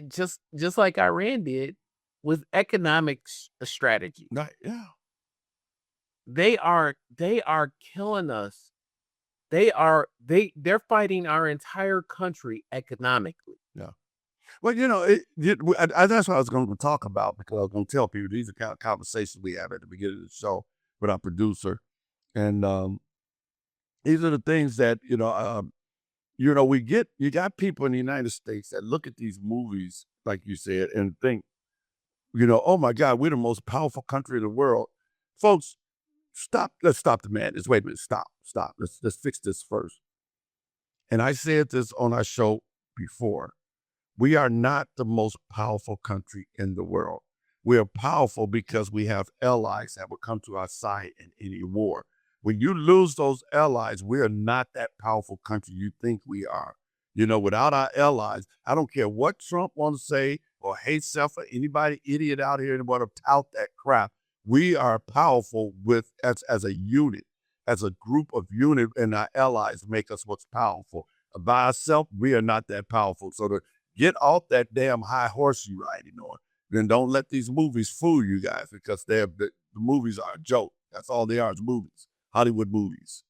just like Iran did with economic strategy. Right. Yeah. They are killing us. They're fighting our entire country economically. Yeah. Well, that's what I was going to talk about because I was going to tell people these are kind of conversations we have at the beginning of the show with our producer. And these are the things that, you got people in the United States that look at these movies, like you said, and think, oh my God, we're the most powerful country in the world. Folks, stop. Let's stop the madness. Wait a minute. Stop. Let's fix this first. And I said this on our show before. We are not the most powerful country in the world. We are powerful because we have allies that will come to our side in any war. When you lose those allies, we are not that powerful country you think we are. Without our allies, I don't care what Trump wants to say or hates self or anybody idiot out here that want to tout that crap. We are powerful as a unit, as a group of unit, and our allies make us what's powerful. By ourselves, we are not that powerful. So to get off that damn high horse you riding on, then don't let these movies fool you guys because the movies are a joke. That's all they are, is movies, Hollywood movies.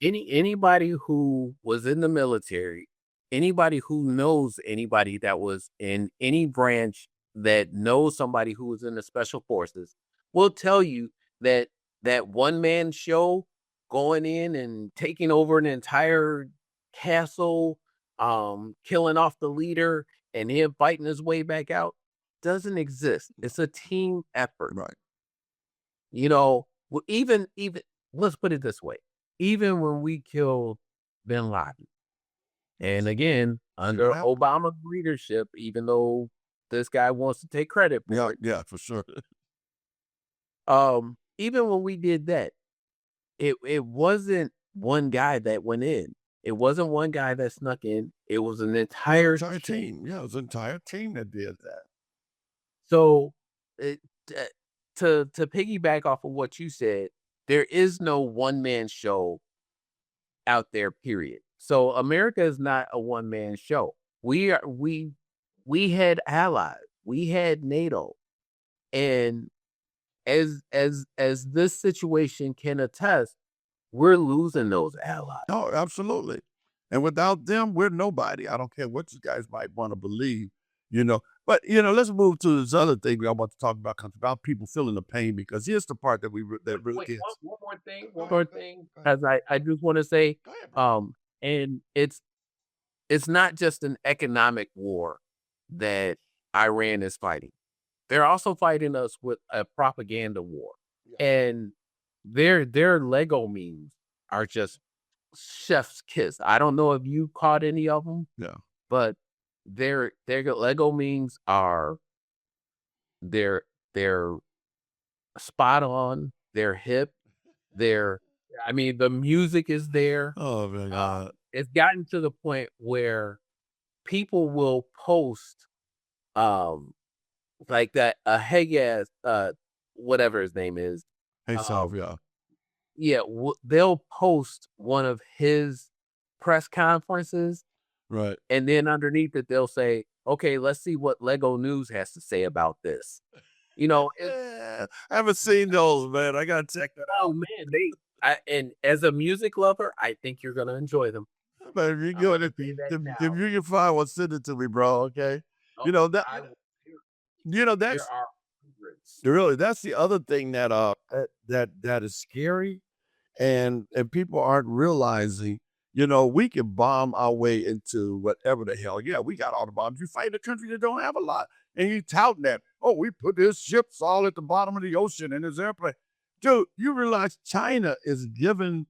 Anybody who was in the military, anybody who knows anybody that was in any branch that knows somebody who was in the special forces will tell you that one-man show going in and taking over an entire castle, killing off the leader and him fighting his way back out doesn't exist. It's a team effort. Right. Even let's put it this way. Even when we killed bin Laden, and again, under Obama's leadership, even though this guy wants to take credit for it, Yeah, for sure. Even when we did that, it wasn't one guy that went in. It wasn't one guy that snuck in. It was an entire Entire team. Yeah, it was an entire team that did that. So, it, t- to piggyback off of what you said, there is no one man show out there. Period. So America is not a one man show. We had allies. We had NATO, and as this situation can attest, we're losing those allies. Oh, absolutely. And without them, we're nobody. I don't care what you guys might want to believe, you know. But let's move to this other thing I want to talk about, 'cause about people feeling the pain. Because here's the part that that really Wait, gets. one more thing, Go one ahead, more go ahead, thing, go ahead. because I just want to say, Go ahead, bro. and it's not just an economic war that Iran is fighting. They're also fighting us with a propaganda war. Yeah. And their Lego memes are just chef's kiss. I don't know if you caught any of them, Yeah. but their Lego memes are they're spot on, they're hip, they're I mean, the music is there. Oh my God. It's gotten to the point where people will post um like that a hey ass whatever his name is. Hey, Salve, Um yeah. yeah, they'll post one of his press conferences, Right. and then underneath it they'll say, "Okay, let's see what Lego News has to say about this." It's Yeah. I haven't seen those, man. I gotta check that oh out. man, and as a music lover, I think you're gonna enjoy them. But if you I'm go gonna if say you that if, if now. you can find one, send it to me, bro. Okay. Oh, You know that I will. There that's are hundreds. really that's the other thing that that is scary, and people aren't realizing. We can bomb our way into whatever the hell. Yeah, we got all the bombs. You fight a country that don't have a lot, and you touting that. Oh, we put his ships all at the bottom of the ocean in his airplane. Dude, you realize China is giving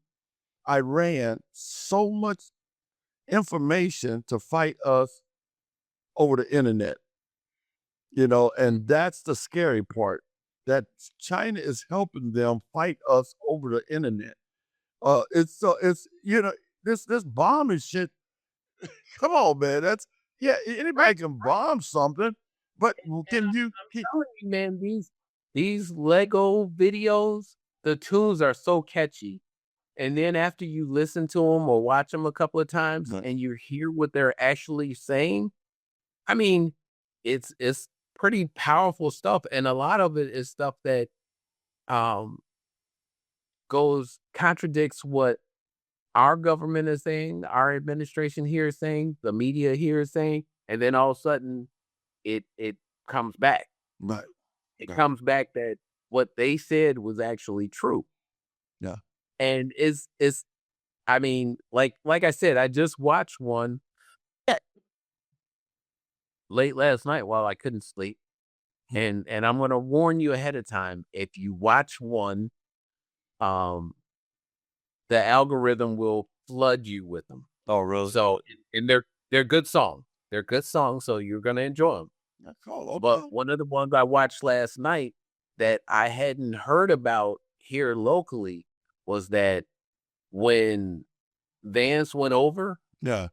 Iran so much information to fight us over the internet, and that's the scary part, that China is helping them fight us over the internet. It's this bombing shit. Come on, man. That's yeah. Anybody can bomb something, but And can you? I'm telling you, man, these Lego videos, the tunes are so catchy. And then after you listen to them or watch them a couple of times Right. and you hear what they're actually saying, I mean, it's pretty powerful stuff. And a lot of it is stuff that um contradicts what our government is saying, our administration here is saying, the media here is saying, and then all of a sudden it comes back. Right. It Yeah. comes back that what they said was actually true. Yeah. And is I mean, like I said, I just watched one late last night while I couldn't sleep. And I'm gonna warn you ahead of time. If you watch one, um, the algorithm will flood you with them. Oh, really? So and they're good songs. They're good songs, so you're gonna enjoy them. That's cool. But Okay. one of the ones I watched last night that I hadn't heard about here locally was that when Vance went over, Yeah.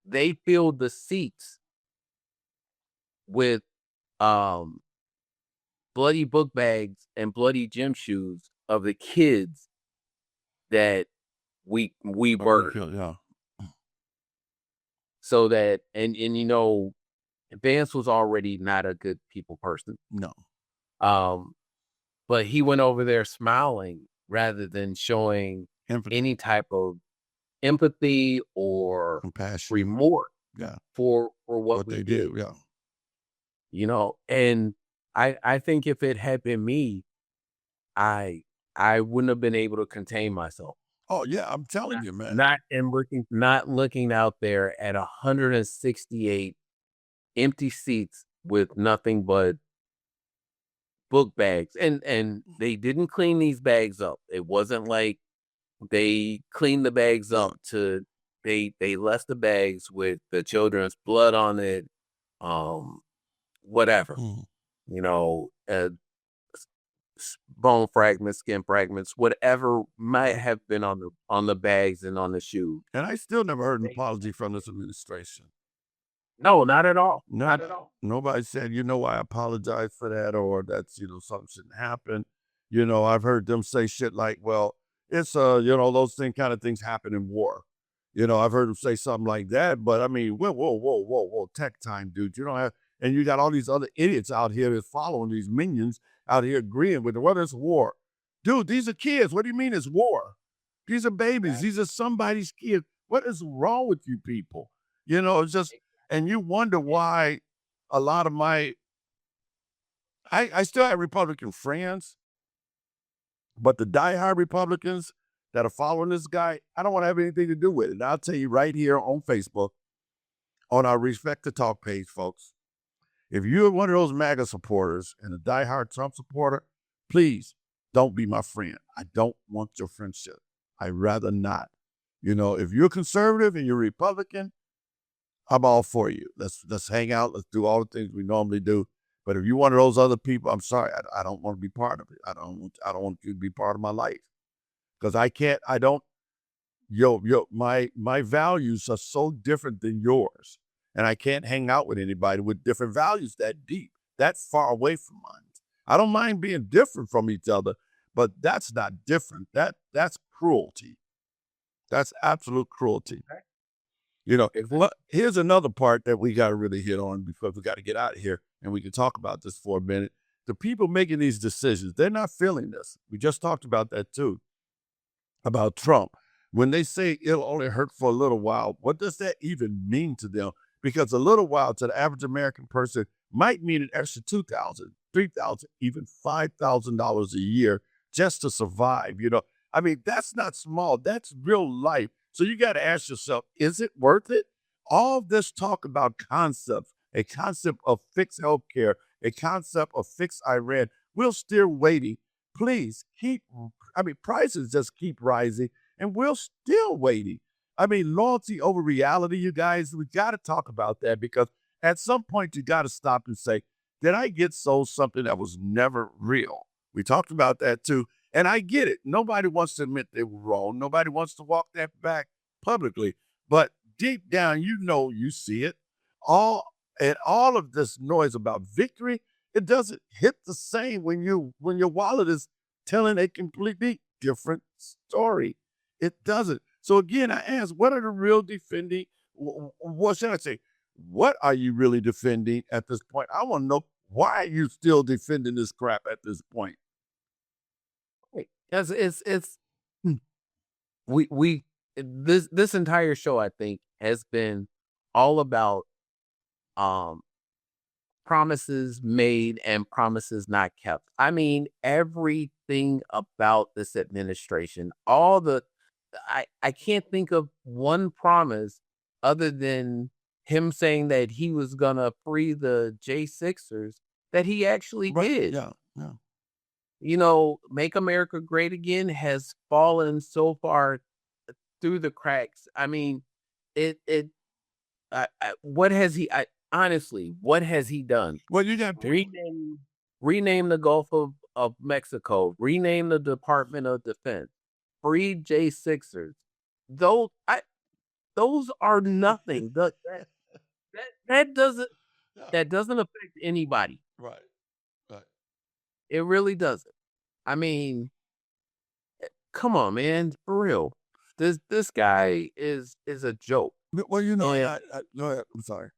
they filled the seats with um bloody book bags and bloody gym shoes of the kids that we murdered. Yeah. So that and Vance was already not a good people person. No. Um, but he went over there smiling rather than showing Empathy, any type of empathy or compassion. remorse Yeah. for what What we they did. do. Yeah. And I think if it had been me, I wouldn't have been able to contain myself. Oh yeah. I'm telling you, man. Not looking out there at 168 empty seats with nothing but book bags. And they didn't clean these bags up. It wasn't like they cleaned the bags up to they left the bags with the children's blood on it, whatever. Mm. bone fragments, skin fragments, whatever might have been on the bags and on the shoe. And I still never heard an apology from this administration. No, not at all. No, Not at all. nobody said, I apologize for that, or that's, something shouldn't happen. I've heard them say shit like, well, it's, those kind of things happen in war. I've heard them say something like that, but I mean, whoa, tech time, dude. You don't have, and you got all these other idiots out here that's following these minions out here agreeing with it. Whether it's war. Dude, these are kids. What do you mean it's war? These are babies. These are somebody's kids. What is wrong with you people? It's just, and you wonder why a lot of I still have Republican friends, but the diehard Republicans that are following this guy, I don't want to have anything to do with it. And I'll tell you right here on Facebook, on our Respect to Talk page, folks, if you're one of those MAGA supporters and a diehard Trump supporter, please don't be my friend. I don't want your friendship. I'd rather not. If you're conservative and you're Republican, I'm all for you. Let's hang out. Let's do all the things we normally do. But if you're one of those other people, I'm sorry. I don't want to be part of it. I don't want you to be part of my life. Because my values are so different than yours. And I can't hang out with anybody with different values that deep, that far away from mine. I don't mind being different from each other, but that's not different. That's cruelty. That's absolute cruelty. Here's another part that we got to really hit on because we got to get out of here and we can talk about this for a minute. The people making these decisions, they're not feeling this. We just talked about that too, about Trump. When they say it'll only hurt for a little while, what does that even mean to them? Because a little while to the average American person might mean an extra $2,000, $3,000, even $5,000 a year just to survive. I mean, that's not small. That's real life. So you got to ask yourself, is it worth it? All this talk about concepts, a concept of fixed healthcare, a concept of fixed Iran, we're still waiting. Please prices just keep rising and we're still waiting. Loyalty over reality, you guys, we got to talk about that because at some point you got to stop and say, did I get sold something that was never real? We talked about that too. And I get it. Nobody wants to admit they were wrong. Nobody wants to walk that back publicly. But deep down, you see it. All of this noise about victory, it doesn't hit the same when your wallet is telling a completely different story. It doesn't. So again, I ask, what are the real defending? What should I say? What are you really defending at this point? I want to know, why are you still defending this crap at this point? Because this entire show, I think, has been all about promises made and promises not kept. Everything about this administration, I can't think of one promise other than him saying that he was gonna free the J6ers that he actually did. Yeah. Make America Great Again has fallen so far through the cracks. What has he? Honestly, what has he done? Well, you got Rename the Gulf of Mexico. Rename the Department of Defense. Free J6ers. Those are nothing. That doesn't affect anybody. right. It really doesn't. Come on, man, for real. This guy is a joke. Well, And go ahead. I'm sorry.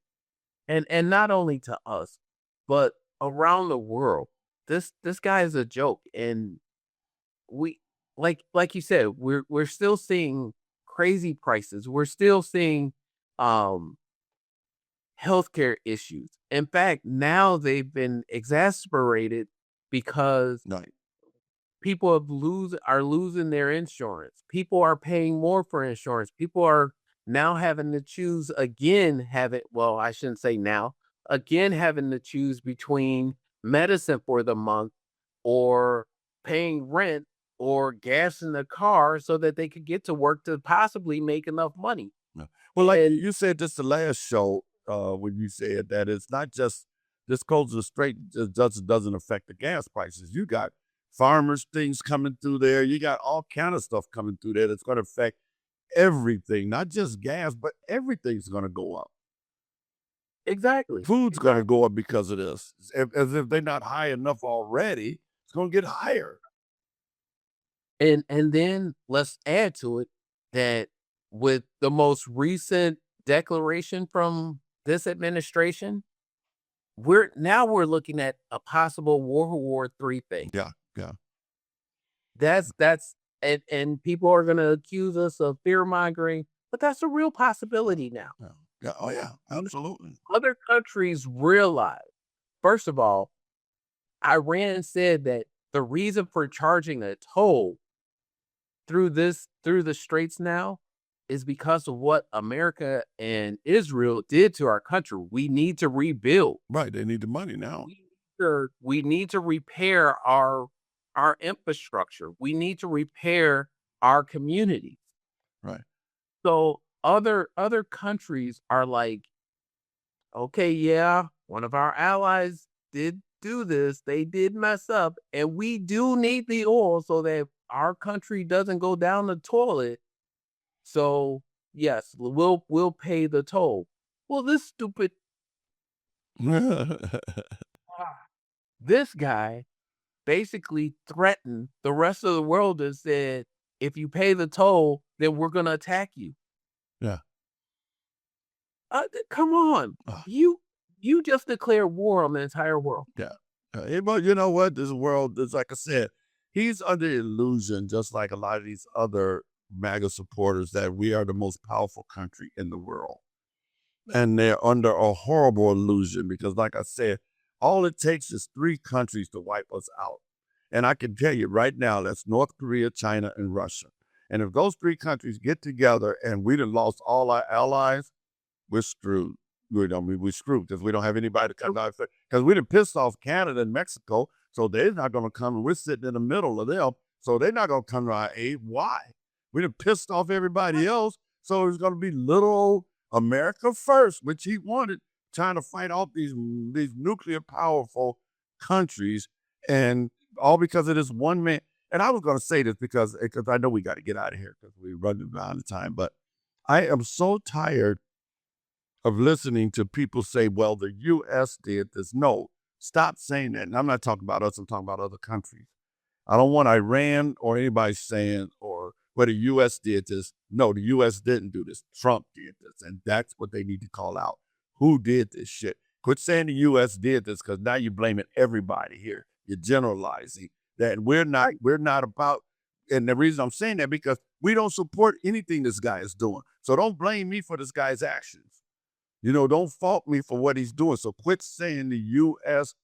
and not only to us, but around the world. This guy is a joke. And we like you said, we're still seeing crazy prices. We're still seeing healthcare issues. In fact, now they've been exacerbated because Right. people are losing their insurance. People are paying more for insurance. People are now having to choose again, I shouldn't say now, again having to choose between medicine for the month or paying rent or gas in the car so that they could get to work to possibly make enough money. No. Well, like And you said this the last show, when you said that it's not just this goes straight, just doesn't affect the gas prices. You got farmers things coming through there. You got all kind of stuff coming through there that's going to affect everything, not just gas, but everything's going to go up. Exactly. Food's going to go up because of this. As if they're not high enough already, it's going to get higher. And then let's add to it that with the most recent declaration from this administration, we're looking at a possible World War III thing. Yeah, yeah. That's and people are gonna accuse us of fear mongering, but that's a real possibility now. Yeah. Yeah. Oh, yeah. Absolutely. Other countries realize, first of all, Iran said that the reason for charging a toll through the straits now is because of what America and Israel did to our country. We need to rebuild. Right. They need the money now. We need to repair our infrastructure. We need to repair our communities. Right. So other countries are like, okay, yeah, one of our allies did do this. They did mess up, and we do need the oil so that our country doesn't go down the toilet. So yes, we'll pay the toll. Well, this stupid this guy basically threatened the rest of the world and said, if you pay the toll, then we're gonna attack you. Yeah. Come on. Ugh. You just declared war on the entire world. Yeah. But you know what? This world is, like I said, he's under illusion, just like a lot of these other MAGA supporters, that we are the most powerful country in the world. And they're under a horrible illusion because, like I said, all it takes is 3 countries to wipe us out. And I can tell you right now, that's North Korea, China, and Russia. And if those 3 countries get together and we done lost all our allies, we're screwed. We're screwed because we don't have anybody to come out. Because we done pissed off Canada and Mexico, so they're not going to come. And we're sitting in the middle of them, so they're not going to come to our aid. Why? We done pissed off everybody else, so it's going to be little America first, which he wanted, trying to fight off these nuclear powerful countries, and all because of this one man. And I was going to say this because I know we got to get out of here because we're running out of time, but I am so tired of listening to people say, well, the U.S. did this. No, stop saying that. And I'm not talking about us, I'm talking about other countries. I don't want Iran or anybody saying, or where the U.S. did this. No, the U.S. didn't do this. Trump did this. And that's what they need to call out. Who did this shit? Quit saying the U.S. did this, because now you're blaming everybody here. You're generalizing that we're not about, and the reason I'm saying that, because we don't support anything this guy is doing. So don't blame me for this guy's actions. Don't fault me for what he's doing. So quit saying the U.S.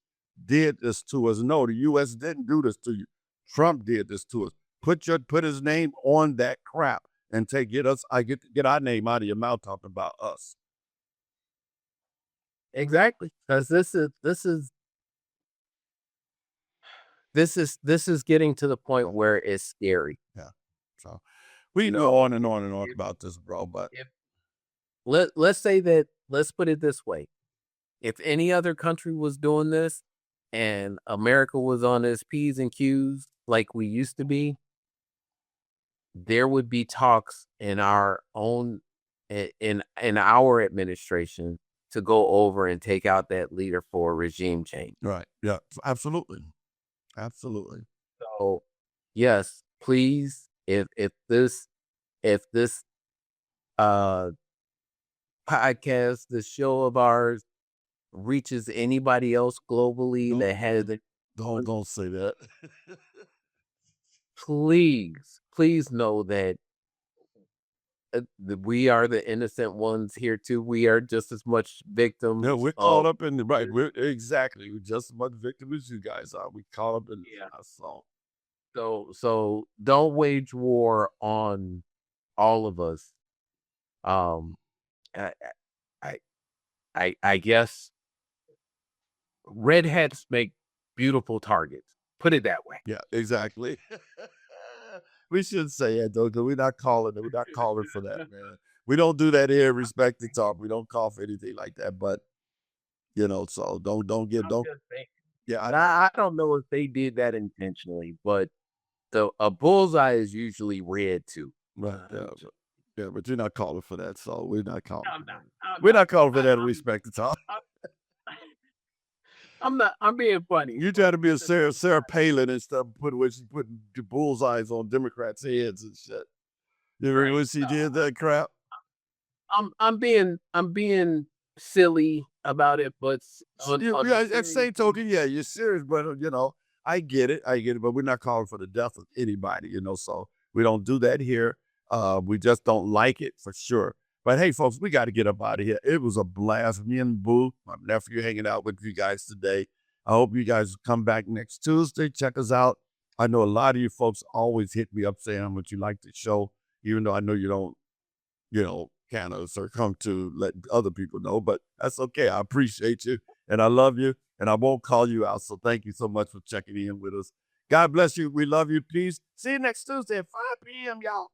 did this to us. No, the U.S. didn't do this to you. Trump did this to us. Put his name on that crap and get our name out of your mouth talking about us. Exactly, because this is getting to the point where it's scary. Yeah. So we know on and on and on about this, bro. But let's say that, let's put it this way. If any other country was doing this and America was on its P's and Q's like we used to be, there would be talks in our own in our administration to go over and take out that leader for regime change. Right. Yeah, absolutely. Absolutely. So yes, please, if this podcast, this show of ours, reaches anybody else globally that has it, don't say that. please know that we are the innocent ones here too. We are just as much victims. No, we're caught up in the right. We're just as much victims as you guys are. We caught up in So don't wage war on all of us. I guess red hats make beautiful targets. Put it that way. Yeah, exactly. We shouldn't say that though, because we're not calling for that, man. We don't do that here. Respect the talk. We don't call for anything like that. But so don't Yeah, And I don't know if they did that intentionally, but a bullseye is usually red too. but you're not calling for that, so we're not calling. I'm not. I'm We're not. not calling for that. I'm, Respect the talk. I'm not. I'm being funny. You try to be a Sarah Palin and stuff, putting the bullseyes on Democrats' heads and shit. You remember when she did that crap? I'm being silly about it, but on Yeah, the at the serious- same token, yeah, you're serious, but I get it, but we're not calling for the death of anybody, so we don't do that here. We just don't like it for sure. But hey, folks, we got to get up out of here. It was a blast. Me and Boo, my nephew, hanging out with you guys today. I hope you guys come back next Tuesday. Check us out. I know a lot of you folks always hit me up saying how much you like the show, even though I know you don't, kind of succumb to let other people know, but that's okay. I appreciate you and I love you and I won't call you out. So thank you so much for checking in with us. God bless you. We love you. Peace. See you next Tuesday at 5 p.m., y'all.